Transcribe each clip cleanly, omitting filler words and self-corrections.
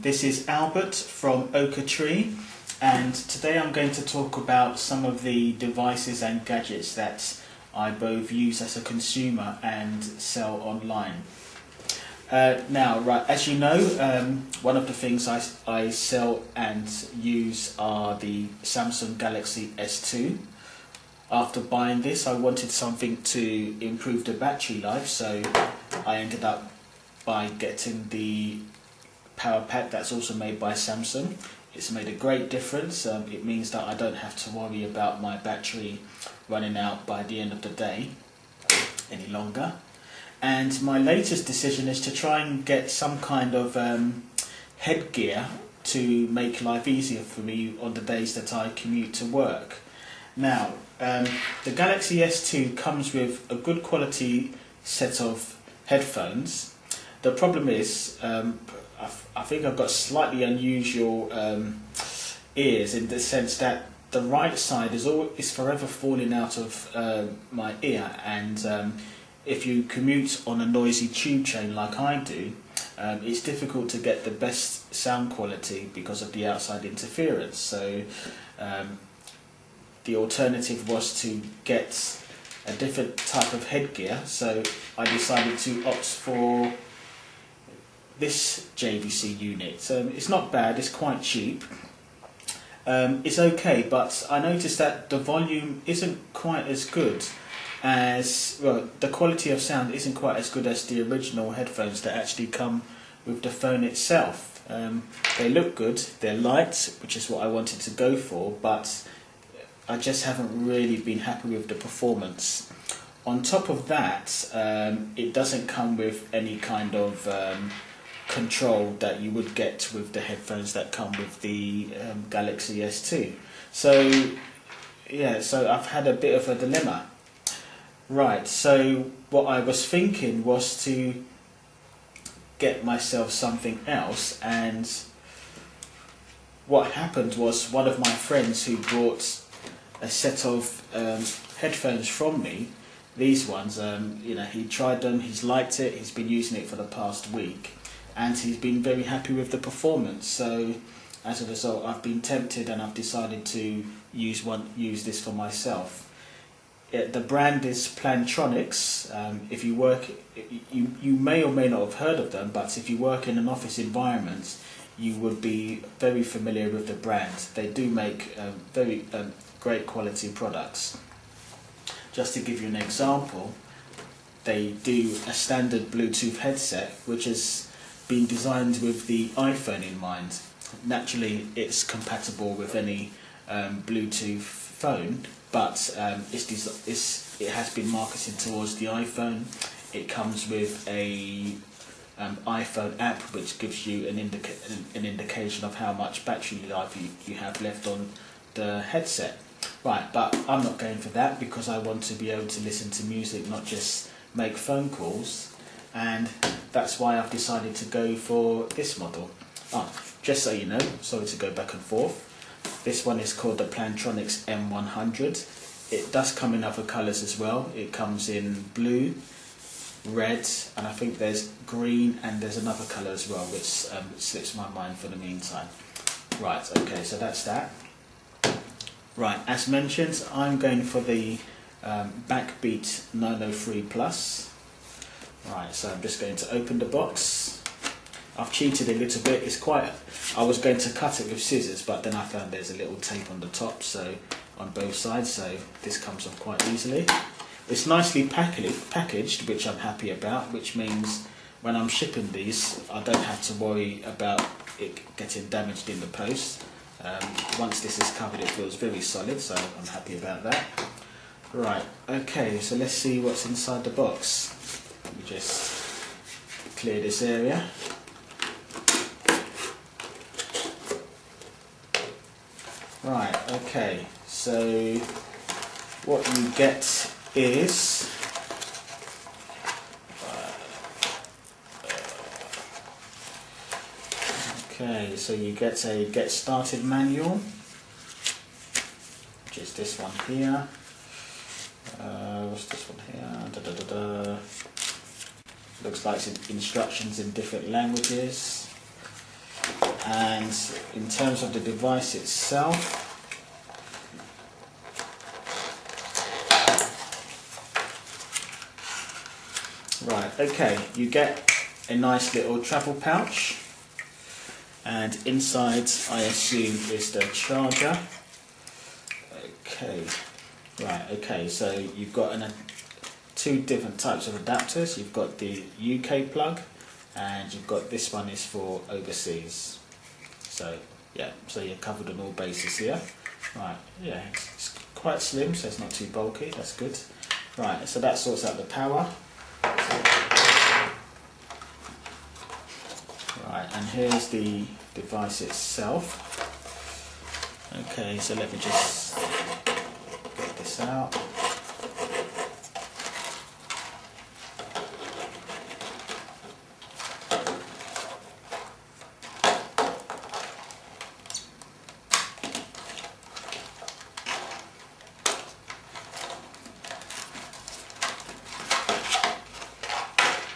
This is Albert from Oak Tree, and today I'm going to talk about some of the devices and gadgets that I both use as a consumer and sell online. As you know, one of the things I sell and use are the Samsung Galaxy S2. After buying this, I wanted something to improve the battery life, so I ended up by getting the power pack that's also made by Samsung. It's made a great difference. It means that I don't have to worry about my battery running out by the end of the day any longer. And my latest decision is to try and get some kind of headgear to make life easier for me on the days that I commute to work. Now, the Galaxy S2 comes with a good quality set of headphones. The problem is, I think I've got slightly unusual ears, in the sense that the right side is forever falling out of my ear, and if you commute on a noisy tube train like I do, it's difficult to get the best sound quality because of the outside interference. So the alternative was to get a different type of headgear, so I decided to opt for this JVC unit. It's not bad, it's quite cheap. It's okay, but I noticed that the volume isn't quite as good as, well, the quality of sound isn't quite as good as the original headphones that actually come with the phone itself. They look good, they're light, which is what I wanted to go for, but I just haven't really been happy with the performance. On top of that, it doesn't come with any kind of control that you would get with the headphones that come with the Galaxy S2. So yeah, so I've had a bit of a dilemma. Right, so what I was thinking was to get myself something else, and what happened was one of my friends who brought a set of headphones from me, these ones, he tried them, he's liked it, he's been using it for the past week, and he's been very happy with the performance. So as a result, I've been tempted and I've decided to use this for myself. The brand is Plantronics. If you work, you may or may not have heard of them, but if you work in an office environment, you would be very familiar with the brand. They do make very great quality products. Just to give you an example, they do a standard Bluetooth headset which has been designed with the iPhone in mind. Naturally, it's compatible with any Bluetooth phone, but it has been marketed towards the iPhone. It comes with a iPhone app which gives you an indication of how much battery life you have left on the headset. Right, but I'm not going for that because I want to be able to listen to music, not just make phone calls, and that's why I've decided to go for this model. Just so you know, sorry to go back and forth, this one is called the Plantronics M100. It does come in other colours as well. It comes in blue, red, and I think there's green, and there's another colour as well which slips my mind for the meantime. Right, okay, so that's that. Right, as mentioned, I'm going for the Backbeat 903 Plus. Right, so I'm just going to open the box. I've cheated a little bit. I was going to cut it with scissors, but then I found there's a little tape on the top, so on both sides, so this comes off quite easily. It's nicely packaged, which I'm happy about, which means when I'm shipping these, I don't have to worry about it getting damaged in the post. Once this is covered, it feels very solid, so I'm happy about that. Right, okay, so let's see what's inside the box. Let me just clear this area. Right, okay, so what you get is okay, so you get a Get Started manual, which is this one here. What's this one here? Looks like instructions in different languages. And in terms of the device itself, right, okay, you get a nice little travel pouch, and inside I assume is the charger. Okay, right, okay, so you've got two different types of adapters. You've got the UK plug, and you've got this one is for overseas. So yeah, so you're covered on all bases here. Right, yeah, it's quite slim, so it's not too bulky, that's good. Right, so that sorts out the power. Right, and here's the device itself. Okay, so let me just get this out.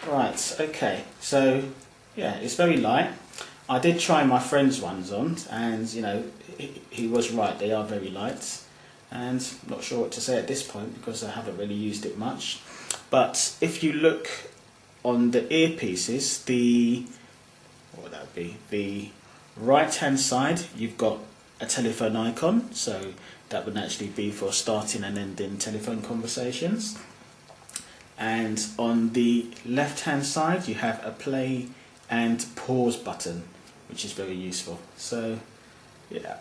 Right, okay, so yeah, it's very light. I did try my friend's ones on, and you know, he was right, they are very light, and I'm not sure what to say at this point because I haven't really used it much. But if you look on the earpieces, what would that be? The right hand side, you've got a telephone icon, so that would actually be for starting and ending telephone conversations. And on the left hand side you have a play and pause button, which is very useful. So yeah,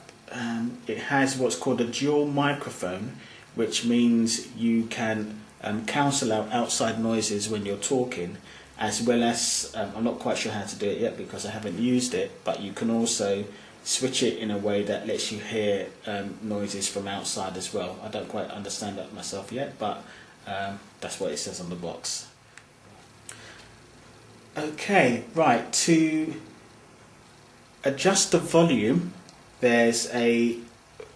it has what's called a dual microphone, which means you can cancel out outside noises when you're talking, as well as, I'm not quite sure how to do it yet because I haven't used it, but you can also switch it in a way that lets you hear noises from outside as well. I don't quite understand that myself yet, but that's what it says on the box. Okay, right, to adjust the volume, there's a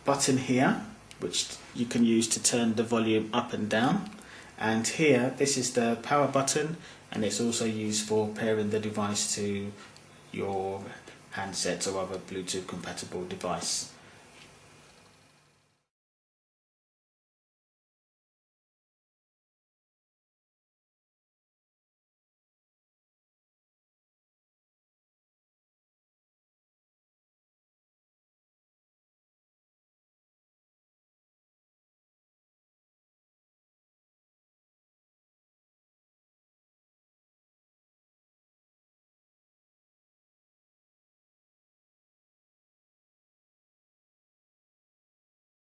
button here which you can use to turn the volume up and down, and here this is the power button, and it's also used for pairing the device to your handset or other Bluetooth compatible device.